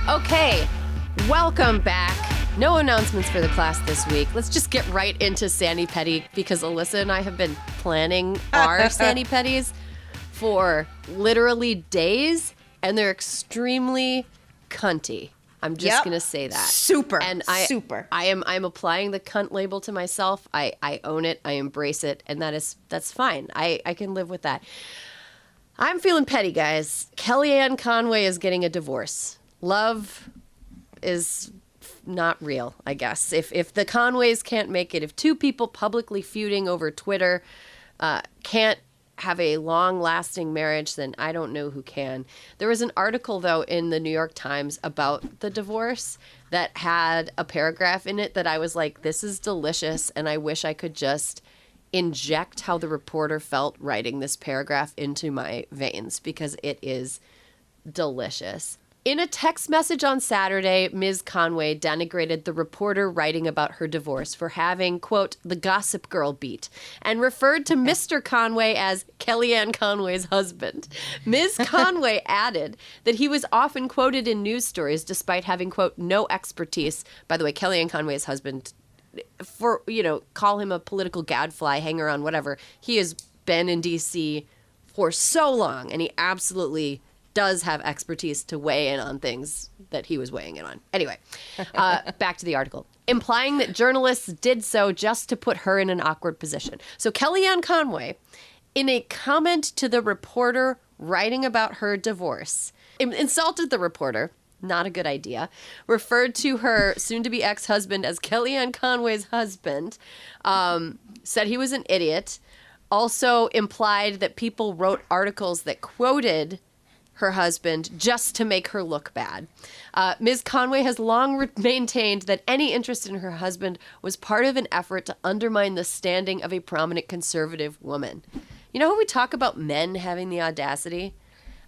Okay, welcome back. No announcements for the class this week. Let's just get right into Sani Petty because Alyssa and I have been planning our Sani Petties for literally days, and they're extremely cunty. I'm just going to say that. Super. Super. I'm applying the cunt label to myself. I own it. I embrace it. And that's fine. I can live with that. I'm feeling petty, guys. Kellyanne Conway is getting a divorce. Love is not real, I guess. If the Conways can't make it, if two people publicly feuding over Twitter can't have a long-lasting marriage, then I don't know who can. There was an article, though, in the New York Times about the divorce that had a paragraph in it that I was like, this is delicious, and I wish I could just inject how the reporter felt writing this paragraph into my veins because it is delicious. In a text message on Saturday, Ms. Conway denigrated the reporter writing about her divorce for having, quote, the gossip girl beat, and referred to Mr. Conway as Kellyanne Conway's husband. Ms. Conway added that he was often quoted in news stories despite having, quote, no expertise. By the way, Kellyanne Conway's husband, for, call him a political gadfly, hanger on, whatever. He has been in D.C. for so long, and he absolutely does have expertise to weigh in on things that he was weighing in on. Anyway, back to the article. Implying that journalists did so just to put her in an awkward position. So Kellyanne Conway, in a comment to the reporter writing about her divorce, insulted the reporter, not a good idea, referred to her soon-to-be ex-husband as Kellyanne Conway's husband, said he was an idiot, also implied that people wrote articles that quoted her husband just to make her look bad. Ms. Conway has long maintained that any interest in her husband was part of an effort to undermine the standing of a prominent conservative woman. You know how we talk about men having the audacity?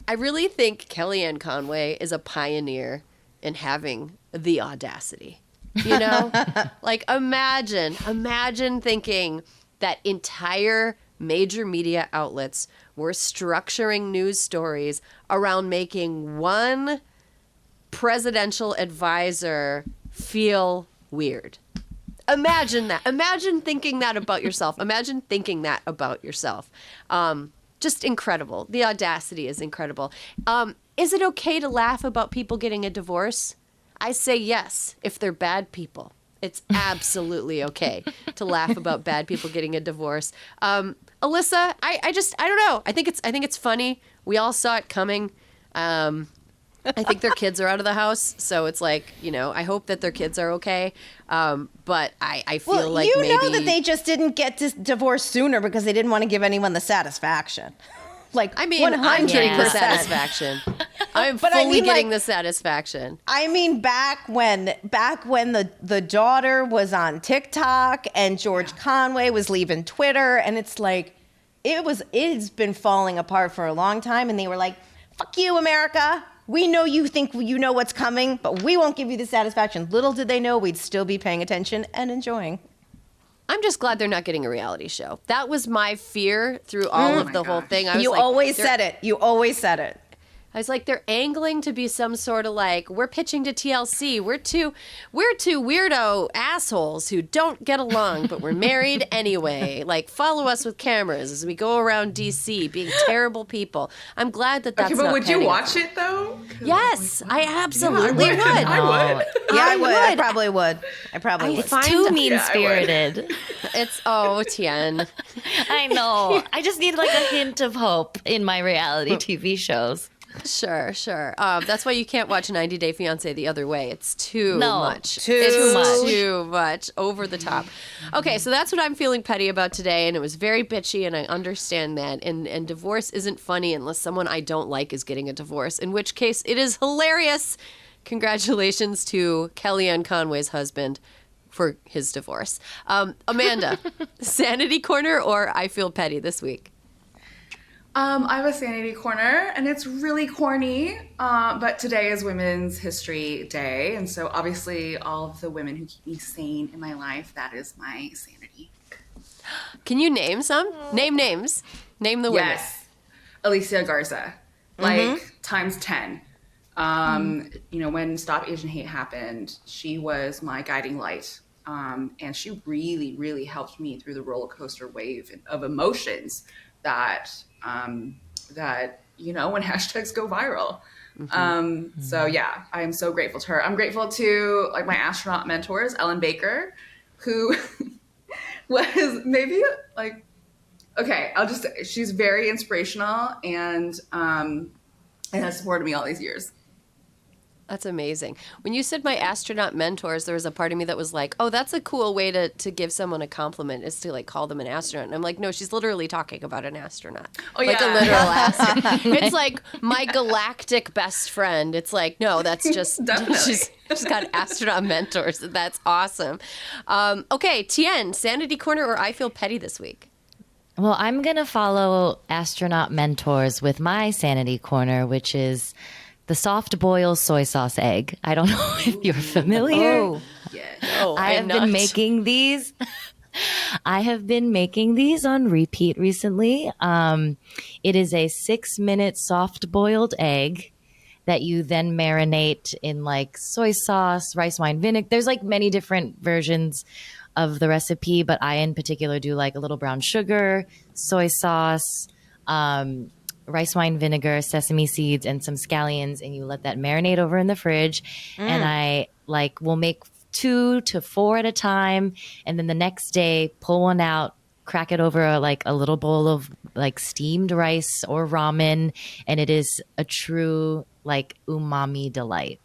I really think Kellyanne Conway is a pioneer in having the audacity. You know? Like, imagine thinking that entire major media outlets were structuring news stories around making one presidential advisor feel weird. Imagine that. Imagine thinking that about yourself. Imagine thinking that about yourself. Just incredible. The audacity is incredible. Is it okay to laugh about people getting a divorce? I say yes, if they're bad people. It's absolutely okay to laugh about bad people getting a divorce. Alyssa, I don't know. I think it's funny. We all saw it coming. I think their kids are out of the house, so it's like, I hope that their kids are okay. But I feel like maybe... know that they just didn't get divorced sooner because they didn't want to give anyone the satisfaction. I mean, 100% I'm getting the satisfaction. I'm fully getting the satisfaction. I mean, back when the daughter was on TikTok and George Conway was leaving Twitter, and it's like, it's been falling apart for a long time, and they were like, fuck you, America. We know you think you know what's coming, but we won't give you the satisfaction. Little did they know we'd still be paying attention and enjoying. I'm just glad they're not getting a reality show. That was my fear through all of the whole thing. You always said it. You always said it. I was like, they're angling to be some sort of like, we're pitching to TLC. We're two weirdo assholes who don't get along, but we're married anyway. Like, follow us with cameras as we go around DC being terrible people. I'm glad that that's not would you watch it though? Yes, I absolutely would. I would. Yeah, I would. I probably would. It's too mean-spirited. It's, Tien. I know. I just need like a hint of hope in my reality TV shows. Sure. That's why you can't watch 90 Day Fiancé the other way. It's too much. Too much. Over the top. Okay, so that's what I'm feeling petty about today, and it was very bitchy, and I understand that. And divorce isn't funny unless someone I don't like is getting a divorce, in which case it is hilarious. Congratulations to Kellyanne Conway's husband for his divorce. Amanda, Sanity Corner or I Feel Petty this week? I have a Sanity Corner, and it's really corny, but today is Women's History Day, and so obviously all of the women who keep me sane in my life, that is my sanity. Can you name some? Name names. Name the women. Yes. Alicia Garza, times 10. You know, when Stop Asian Hate happened, she was my guiding light. And she really, really helped me through the roller coaster wave of emotions that, you know, when hashtags go viral. So yeah, I am so grateful to her. I'm grateful to like my astronaut mentors, Ellen Baker, who was maybe like, okay, she's very inspirational and has supported me all these years. That's amazing. When you said my astronaut mentors, there was a part of me that was like, oh, that's a cool way to give someone a compliment, is to like call them an astronaut. And I'm like, no, she's literally talking about an astronaut. Oh, like yeah. a literal astronaut. It's like my galactic best friend. It's like, no, that's just, she's got astronaut mentors. That's awesome. Okay, Tien, Sanity Corner or I Feel Petty this week? Well, I'm going to follow astronaut mentors with my Sanity Corner, which is the soft boil soy sauce egg. I don't know if you're familiar. Oh, Yeah. Oh, I have been making these. I have been making these on repeat recently. It is a 6-minute soft boiled egg that you then marinate in like soy sauce, rice wine vinegar. There's like many different versions of the recipe, but I in particular do like a little brown sugar, soy sauce, rice wine vinegar, sesame seeds, and some scallions, and you let that marinate over in the fridge. And I like will make 2 to 4 at a time, and then the next day pull one out, crack it over like a little bowl of like steamed rice or ramen, and it is a true like umami delight.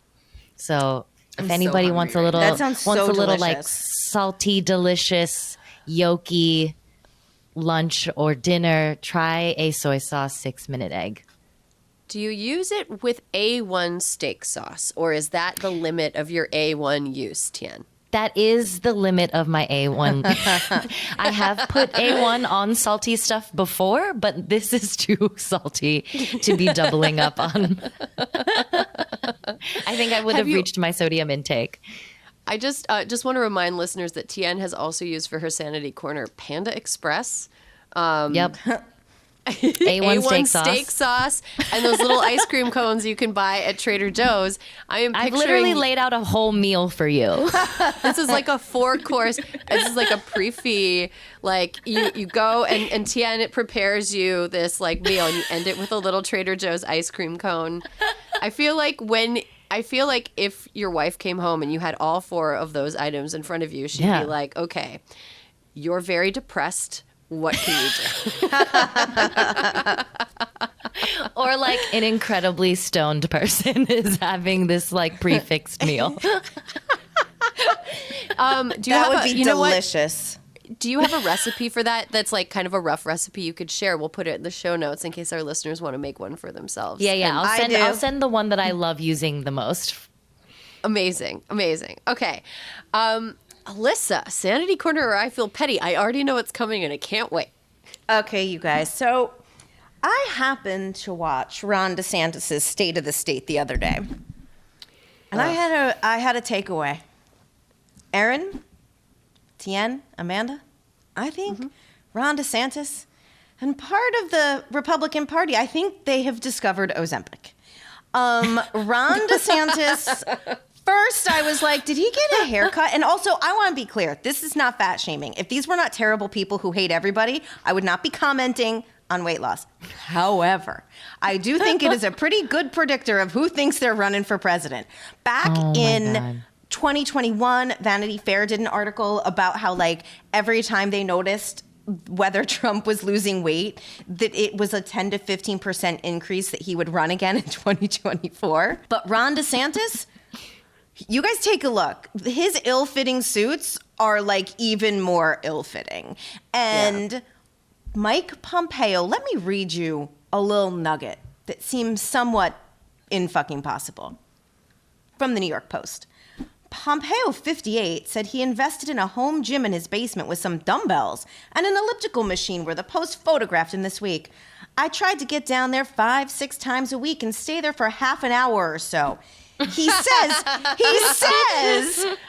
So if anybody hungry wants a right little, That sounds so like delicious. salty, delicious, yolky lunch or dinner, try a soy sauce 6-minute egg. Do you use it with A1 steak sauce, or is that the limit of your A1 use, Tien? That is the limit of my A1. I have put A1 on salty stuff before, but this is too salty to be doubling up on. I think I would have reached my sodium intake. I just want to remind listeners that Tien has also used for her Sanity Corner Panda Express. Yep. A1 steak sauce and those little ice cream cones you can buy at Trader Joe's. I've literally laid out a whole meal for you. This is like a 4-course. This is like a pre-fee. Like you go and Tien, it prepares you this like meal and you end it with a little Trader Joe's ice cream cone. I feel like if your wife came home and you had all 4 of those items in front of you, she'd be like, okay, you're very depressed. What can you do? Or like an incredibly stoned person is having this like prefixed meal. Do you That have would a, be you know what? delicious. Do you have a recipe for that? That's like kind of a rough recipe you could share. We'll put it in the show notes in case our listeners want to make one for themselves. Yeah. I I'll send the one that I love using the most. Amazing. Okay. Alyssa, Sanity Corner or I Feel Petty? I already know it's coming and I can't wait. Okay, you guys. So I happened to watch Ron DeSantis' State of the State the other day. And I had a takeaway. Erin, Tien, Amanda, I think Ron DeSantis and part of the Republican Party, I think they have discovered Ozempic. Ron DeSantis, first I was like, did he get a haircut? And also, I want to be clear, this is not fat shaming. If these were not terrible people who hate everybody, I would not be commenting on weight loss. However, I do think it is a pretty good predictor of who thinks they're running for president. Back in 2021, Vanity Fair did an article about how like every time they noticed whether Trump was losing weight, that it was a 10 to 15% increase that he would run again in 2024. But Ron DeSantis, you guys take a look. His ill-fitting suits are like even more ill-fitting. And Mike Pompeo, let me read you a little nugget that seems somewhat in-fucking possible. From the New York Post. Pompeo, 58, said he invested in a home gym in his basement with some dumbbells and an elliptical machine where the Post photographed him this week. I tried to get down there 5-6 times a week and stay there for half an hour or so. He says,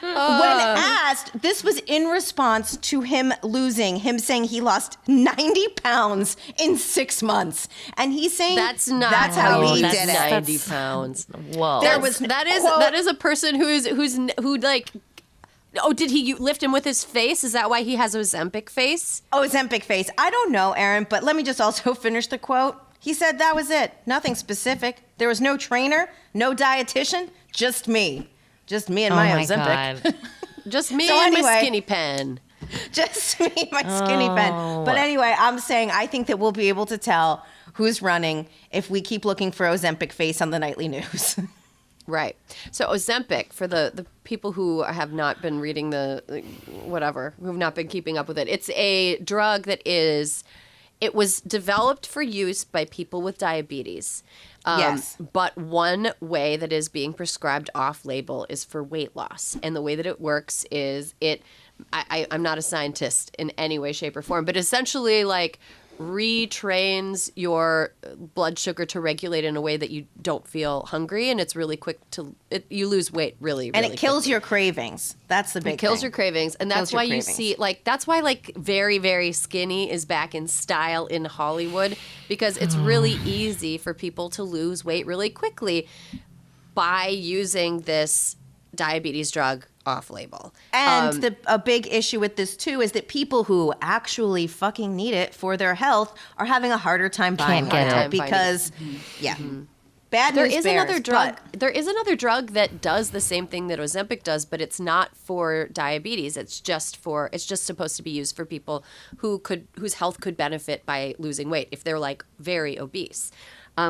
when asked, this was in response to him saying he lost 90 pounds in 6 months. And he's saying that's how he did did it. it. 90 pounds. Whoa. That is a person who like, oh, did he lift him with his face? Is that why he has Ozempic face? Ozempic face. I don't know, Erin, but let me just also finish the quote. He said that was it. Nothing specific. There was no trainer, no dietitian, just me. Just me and my Ozempic. God. Just me and my skinny pen. Just me and my skinny pen. But anyway, I'm saying I think that we'll be able to tell who's running if we keep looking for Ozempic face on the nightly news. Right. So Ozempic, for the people who have not been reading who've not been keeping up with it, it's a drug that it was developed for use by people with diabetes. Yes. But one way that is being prescribed off-label is for weight loss. And the way that it works is I'm not a scientist in any way, shape, or form, but essentially like retrains your blood sugar to regulate in a way that you don't feel hungry, and it's really quick you lose weight really and it kills quickly. Your cravings. That's the big thing. It kills your cravings, and that's why you see that's why like very, very skinny is back in style in Hollywood, because it's really easy for people to lose weight really quickly by using this diabetes drug off-label. And a big issue with this, too, is that people who actually fucking need it for their health are having a harder time buying it because, bad there news is bears, another drug. There is another drug that does the same thing that Ozempic does, but it's not for diabetes. It's just supposed to be used for people whose health could benefit by losing weight if they're like very obese.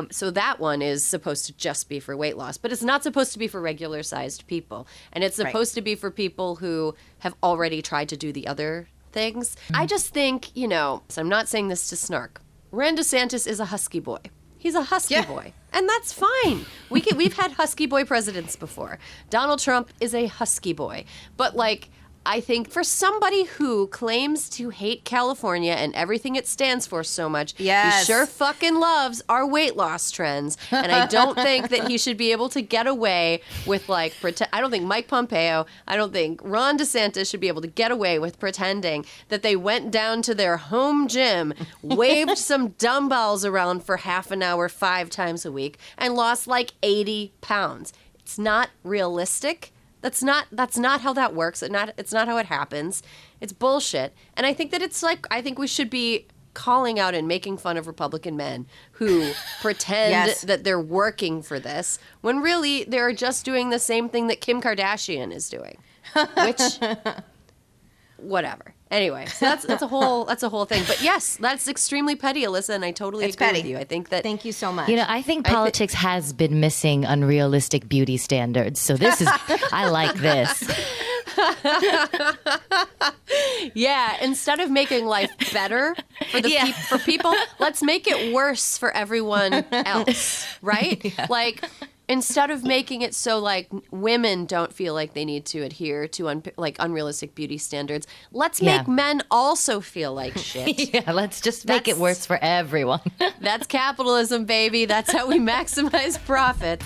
So that one is supposed to just be for weight loss, but it's not supposed to be for regular-sized people. And it's supposed to be for people who have already tried to do the other things. I just think, so I'm not saying this to snark. Ron DeSantis is a husky boy. He's a husky boy. And that's fine. We've had husky boy presidents before. Donald Trump is a husky boy. But, I think for somebody who claims to hate California and everything it stands for so much, he sure fucking loves our weight loss trends. And I don't think that he should be able to get away with I don't think Mike Pompeo, I don't think Ron DeSantis should be able to get away with pretending that they went down to their home gym, waved some dumbbells around for half an hour 5 times a week, and lost 80 pounds. It's not realistic. That's not how that works. It's not how it happens. It's bullshit. And I think that I think we should be calling out and making fun of Republican men who pretend that they're working for this when really they're just doing the same thing that Kim Kardashian is doing. Which whatever. Anyway, so that's a whole thing. But yes, that's extremely petty, Alyssa, and I totally agree with you. I think that Thank you so much. I think politics has been missing unrealistic beauty standards. So I like this. Yeah, instead of making life better for people, let's make it worse for everyone else, right? Yeah. Instead of making it so women don't feel like they need to adhere to unrealistic beauty standards, let's make men also feel like shit. Yeah, let's just make it worse for everyone. That's capitalism, baby. That's how we maximize profits.